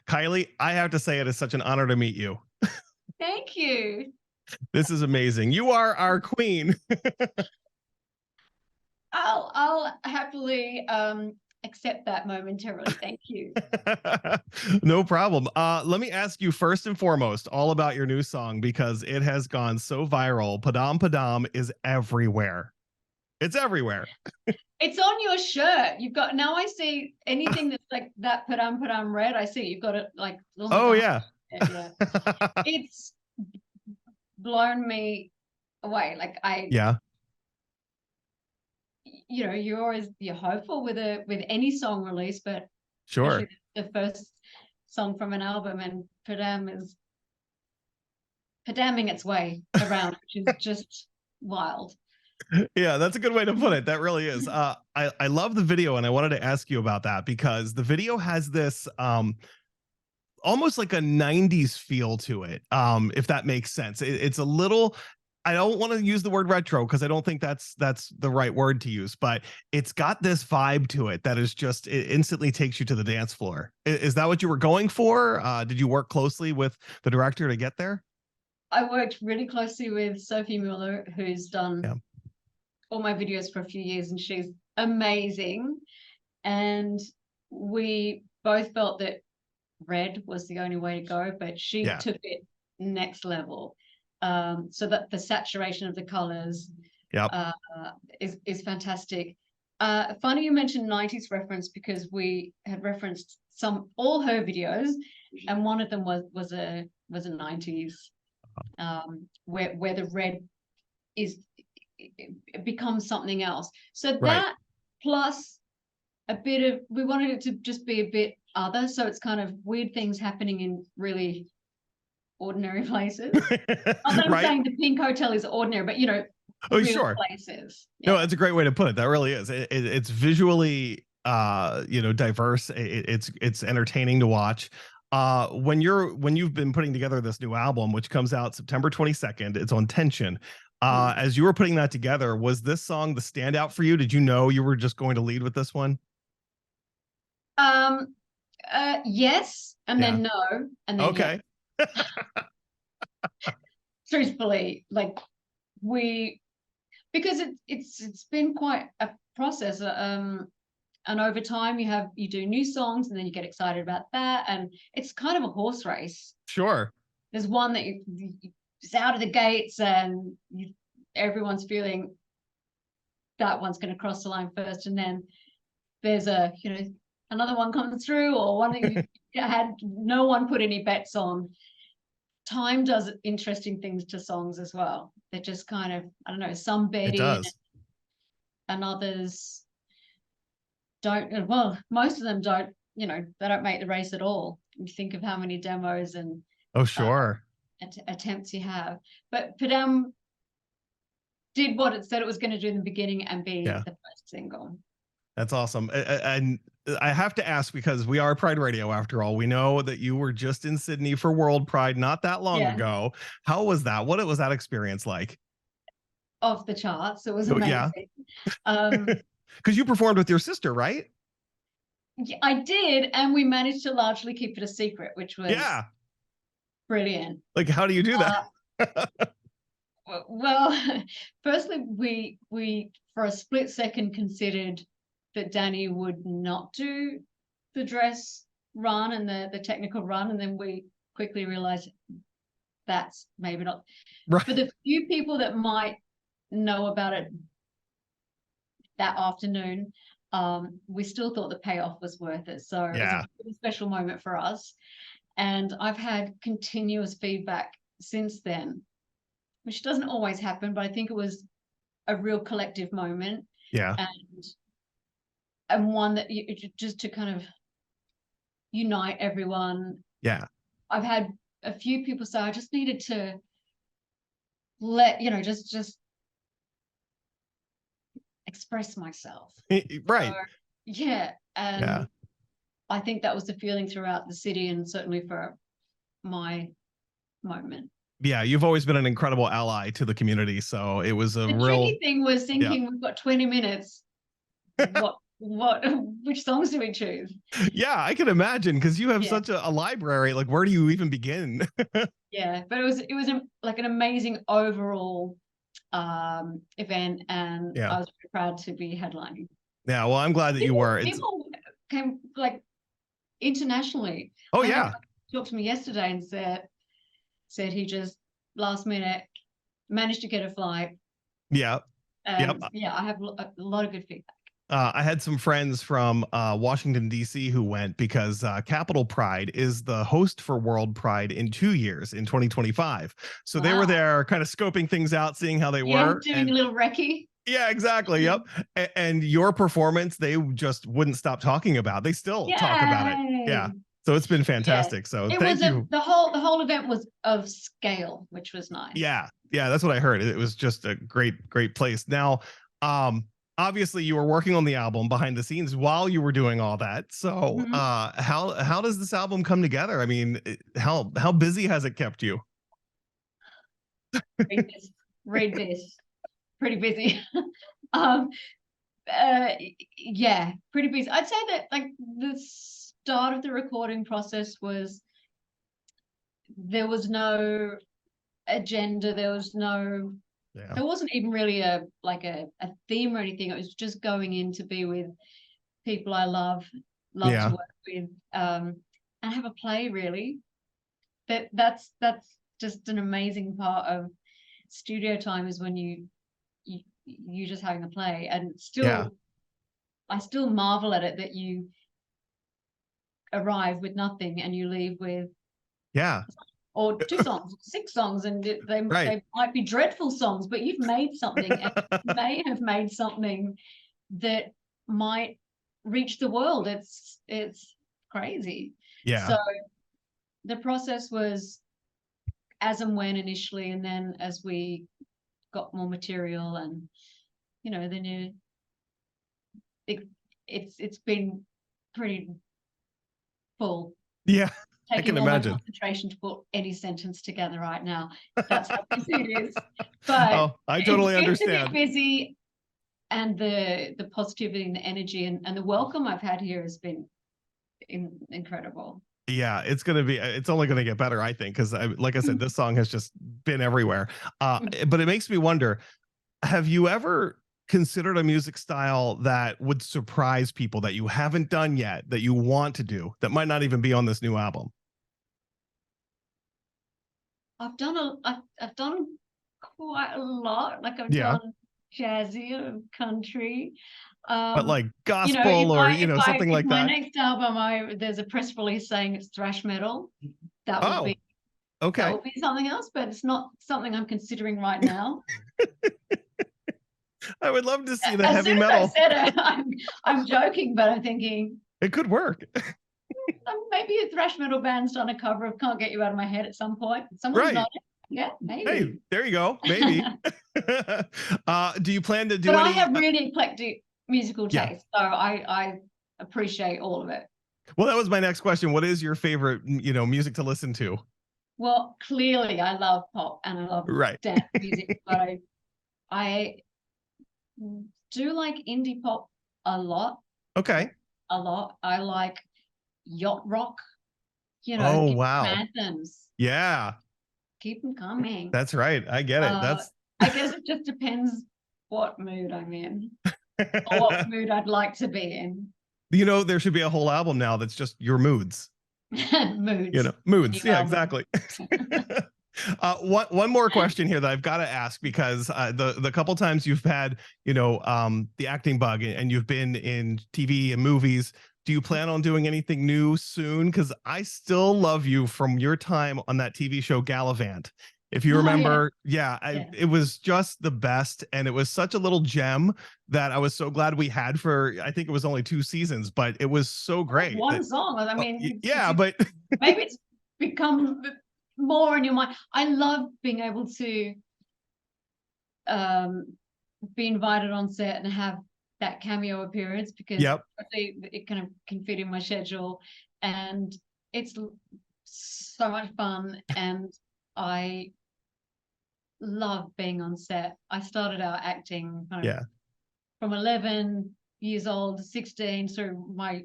Kylie, I have to say it is such an honor to meet you. Thank you. This is amazing. You are our queen. I'll happily accept that momentarily. Thank you. No problem. Let me ask you first and foremost all about your new song because it has gone so viral. Padam Padam is everywhere. It's everywhere. It's on your shirt. You've got, now I see anything that's like that Padam Padam red. I see you've got it like. Oh yeah. Yeah. It's blown me away. Like yeah. You know, you're hopeful with any song release, but sure, the first song from an album, and Padam is Padaming its way around, which is just wild. Yeah, that's a good way to put it. That really is. I love the video, and I wanted to ask you about that because the video has this almost like a 90s feel to it, if that makes sense. It's a little, I don't want to use the word retro because I don't think that's the right word to use, but it's got this vibe to it that is just, it instantly takes you to the dance floor. Is that what you were going for? Did you work closely with the director to get there? I worked really closely with Sophie Muller, who's done all my videos for a few years, and she's amazing. And we both felt that red was the only way to go, but she took it next level. So that the saturation of the colors is fantastic. Funny you mentioned 90s reference because we had referenced all her videos, and one of them was a 90s where the red it becomes something else. So that plus a bit of, we wanted it to just be a bit other, so it's kind of weird things happening in really ordinary places. I'm saying the Pink Hotel is ordinary, but you know, real places. No, that's a great way to put it. That really is. It's visually diverse. It's entertaining to watch. When you've been putting together this new album, which comes out September 22nd, it's on Tension. As you were putting that together, was this song the standout for you? Did you know you were just going to lead with this one? Yes, and then no, and then okay. Truthfully, like because it's been quite a process. And over time you do new songs, and then you get excited about that, and it's kind of a horse race. Sure. There's one that it's out of the gates, and everyone's feeling that one's going to cross the line first, and then there's another one comes through, or one that you had no one put any bets on. Time does interesting things to songs as well. They're just kind of, I don't know, some bed in and others don't. Well, most of them don't, they don't make the race at all. You think of how many demos and attempts you have. But Padam did what it said it was going to do in the beginning and be the first single. That's awesome. And I have to ask, because we are Pride Radio after all, we know that you were just in Sydney for WorldPride not that long ago. How was that? What was that experience like? Off the charts. It was amazing. Because you performed with your sister, right? Yeah, I did. And we managed to largely keep it a secret, which was brilliant. Like, how do you do that? Well, firstly, we for a split second considered that Dannii would not do the dress run and the technical run, and then we quickly realized that's maybe not. For the few people that might know about it that afternoon, we still thought the payoff was worth it. So it was a really special moment for us, and I've had continuous feedback since then, which doesn't always happen, but I think it was a real collective moment. And one that just to kind of unite everyone. I've had a few people say, I just needed to just express myself. So, and I think that was the feeling throughout the city, and certainly for my moment. Yeah, you've always been an incredible ally to the community, so it was the tricky thing was thinking we've got 20 minutes. which songs do we choose? Yeah, I can imagine, because you have Yeah. such a library. Like, where do you even begin? Yeah, but it was like an amazing overall event, and Yeah. I was very proud to be headlining. Yeah. Well, I'm glad that you were. It's People came like internationally. oh I had a yeah. guy talk to me yesterday and said he just last minute managed to get a flight, Yeah. Yep. and yeah, I have a lot of good feedback. I had some friends from Washington, D.C. who went because Capital Pride is the host for World Pride in 2 years, in 2025. So they were Wow. there kind of scoping things out, seeing how they Yeah, were. doing And a little recce. yeah, exactly. Yep. And your performance, they just wouldn't stop talking about. They still talk about it. Yeah. Yay. So it's been Yeah. fantastic. So It was thank you. the whole event was of scale, which was nice. Yeah. Yeah. That's what I heard. It was just a great place. Now, um, obviously you were working on the album behind the scenes while you were doing all that. So, Mhm. how does this album come together? I mean, how busy has it kept you? Read this. Read this. Pretty busy. um uh yeah, pretty busy. I'd say that like the start of the recording process was, there was no agenda, Yeah. there wasn't even really a a theme or anything. It was just going in to be with people I love to Yeah. work with, and have a play really. That's just an amazing part of studio time, is when you just having a play, and Yeah. still I still marvel at it that you arrive with nothing and you leave with, Yeah. or two songs, six songs, and Right. they might be dreadful songs, but you've made something, and you may have made something that might reach the world. It's crazy. Yeah. So the process was as and when initially, and then as we got more material, and then it, it's been pretty full, Yeah. I can taking all my imagine. concentration to put any sentence together right now. That's how busy it is. But Oh, I it's totally good to be understand. busy, and the positivity and the energy, and the welcome I've had here has been incredible. Yeah, it's only gonna get better, I think, because like I said, this song has just been everywhere. But it makes me wonder, have you ever considered a music style that would surprise people that you haven't done yet, that you want to do, that might not even be on this new album? I've done quite a lot. Like I've Yeah, done jazzy or country. but Um, like gospel or something if like my that. next album, there's a press release saying it's thrash metal, that would Oh, be okay. something else, but it's not something I'm considering right now. I would love to see the As heavy soon as I metal. said it, I'm joking, but I'm thinking, It could work. maybe a thrash metal band's done a cover of "Can't Get You Out of My Head" at some point. Someone's Right. done it. Yeah, Hey, maybe. there you go. Maybe. Do you plan to But do I any? have really eclectic musical Yeah. taste, so I appreciate all of it. Well, that was my next question. What is your favorite, music to listen to? Well, clearly I love pop and I love Right. dance music, but I do like indie pop a lot. Okay. A lot. I like yacht rock. Oh, Give me wow. anthems. Yeah, Keep them coming. that's right. I get it. Uh, That's I guess it just depends what mood I'm in, or what mood I'd like to be in. there should be a whole album now that's just your moods. Moods. Moods. New Yeah, album. exactly. One more question here that I've got to ask, because the couple times you've had the acting bug, and you've been in TV and movies, do you plan on doing anything new soon? Because I still love you from your time on that TV show Gallivant. If you Oh, yeah. remember, yeah, Yeah. it was just the best, and it was such a little gem that I was so glad we had for, I think it was only 2 seasons, but it was so great. One song. I mean, Yeah, but maybe it's become more in your mind. I love being able to be invited on set and have that cameo appearance, because yep, it kind of can fit in my schedule, and it's so much fun, and I love being on set. I started out acting kind of yeah, from 11 years old, 16 through my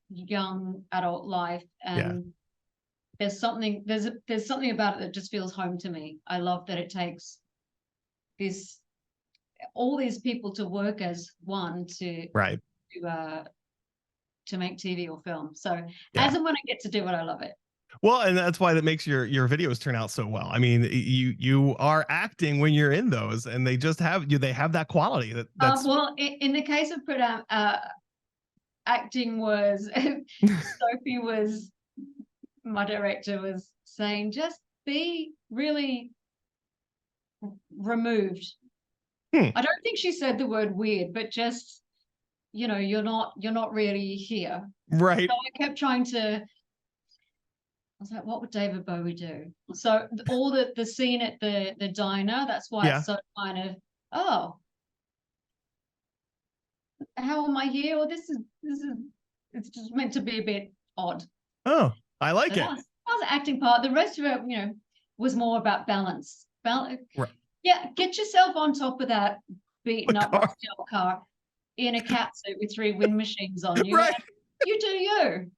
young adult life, and there's something about it that just feels home to me. I love that it takes all these people to work as one to make TV or film. So as and when I get to do it, I love it. Well, and that's why that makes your videos turn out so well. I mean, you are acting when you're in those, and they just have they have that quality. That's well, in the case of Padam, acting was Sophie was my director was saying, just be really removed. I don't think she said the word weird, but just, you know, you're not really here. Right. So I kept trying to, I was like, what would David Bowie do? So all the scene at the diner, that's why it's so kind of, oh, how am I here? Well, this is it's just meant to be a bit odd. Oh, I like it. That was the acting part. The rest of it, you know, was more about balance. Right. Yeah, get yourself on top of that beaten up steel car in a cat suit with 3 wind machines on you. Right. You do you.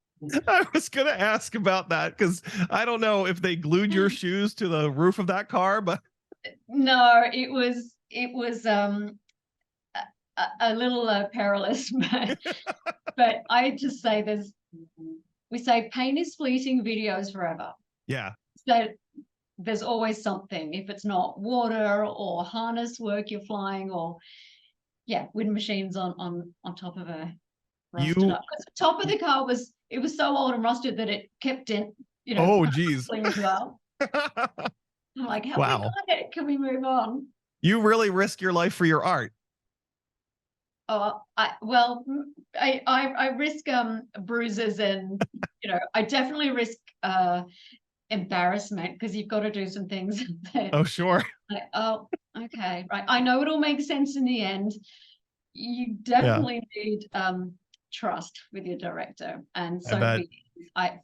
I was going to ask about that because I don't know if they glued your shoes to the roof of that car, but no, it was a little perilous, but I just say we say pain is fleeting, videos forever. Yeah. So there's always something. If it's not water or harness work, you're flying, or wind machines on top of a rusted up. The top of the car was so old and rusted that it kept in, you know. Oh, geez. As well. I'm like, how can we move on? You really risk your life for your art. Oh, I risk bruises, and you know, I definitely risk embarrassment, because you've got to do some things that, oh sure, like, oh okay, right, I know it'll make sense in the end. You definitely need trust with your director, and Sophie, I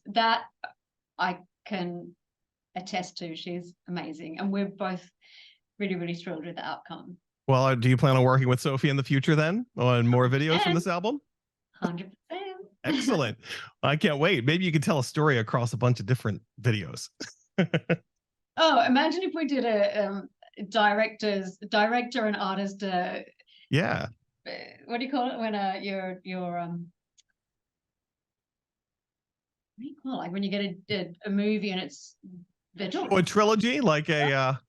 can attest to. She's amazing, and we're both really, really thrilled with the outcome. Well, do you plan on working with Sophie in the future then on more videos from this album? 100%. Excellent. I can't wait. Maybe you could tell a story across a bunch of different videos. Oh, imagine if we did a director and artist. Yeah. What do you call it when your what do you call it? Like when you get a movie and it's a trilogy, like a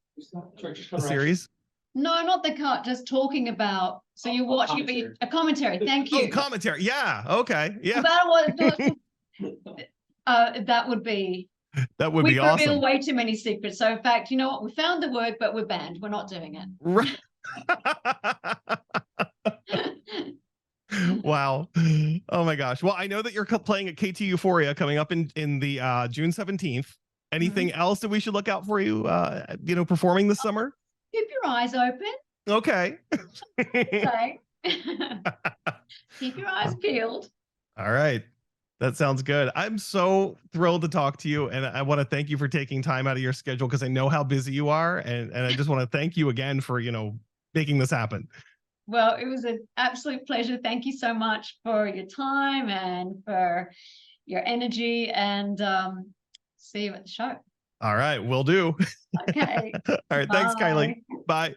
series. No, not the cut. Just talking about. So you watch a commentary. Thank you. Oh, commentary. Yeah. Okay. Yeah. That would be. That would be awesome. We reveal way too many secrets. So in fact, you know what? We found the word, but we're banned. We're not doing it. Right. Wow. Oh my gosh. Well, I know that you're playing at KT Euphoria coming up in the June 17th. Anything else that we should look out for you, performing this summer? Keep your eyes open. Okay. Okay. Keep your eyes peeled. All right. That sounds good. I'm so thrilled to talk to you, and I want to thank you for taking time out of your schedule, because I know how busy you are, and I just want to thank you again for, making this happen. Well, it was an absolute pleasure. Thank you so much for your time and for your energy, and see you at the show. All right, will do. Okay. All right, thanks, Kylie. Bye.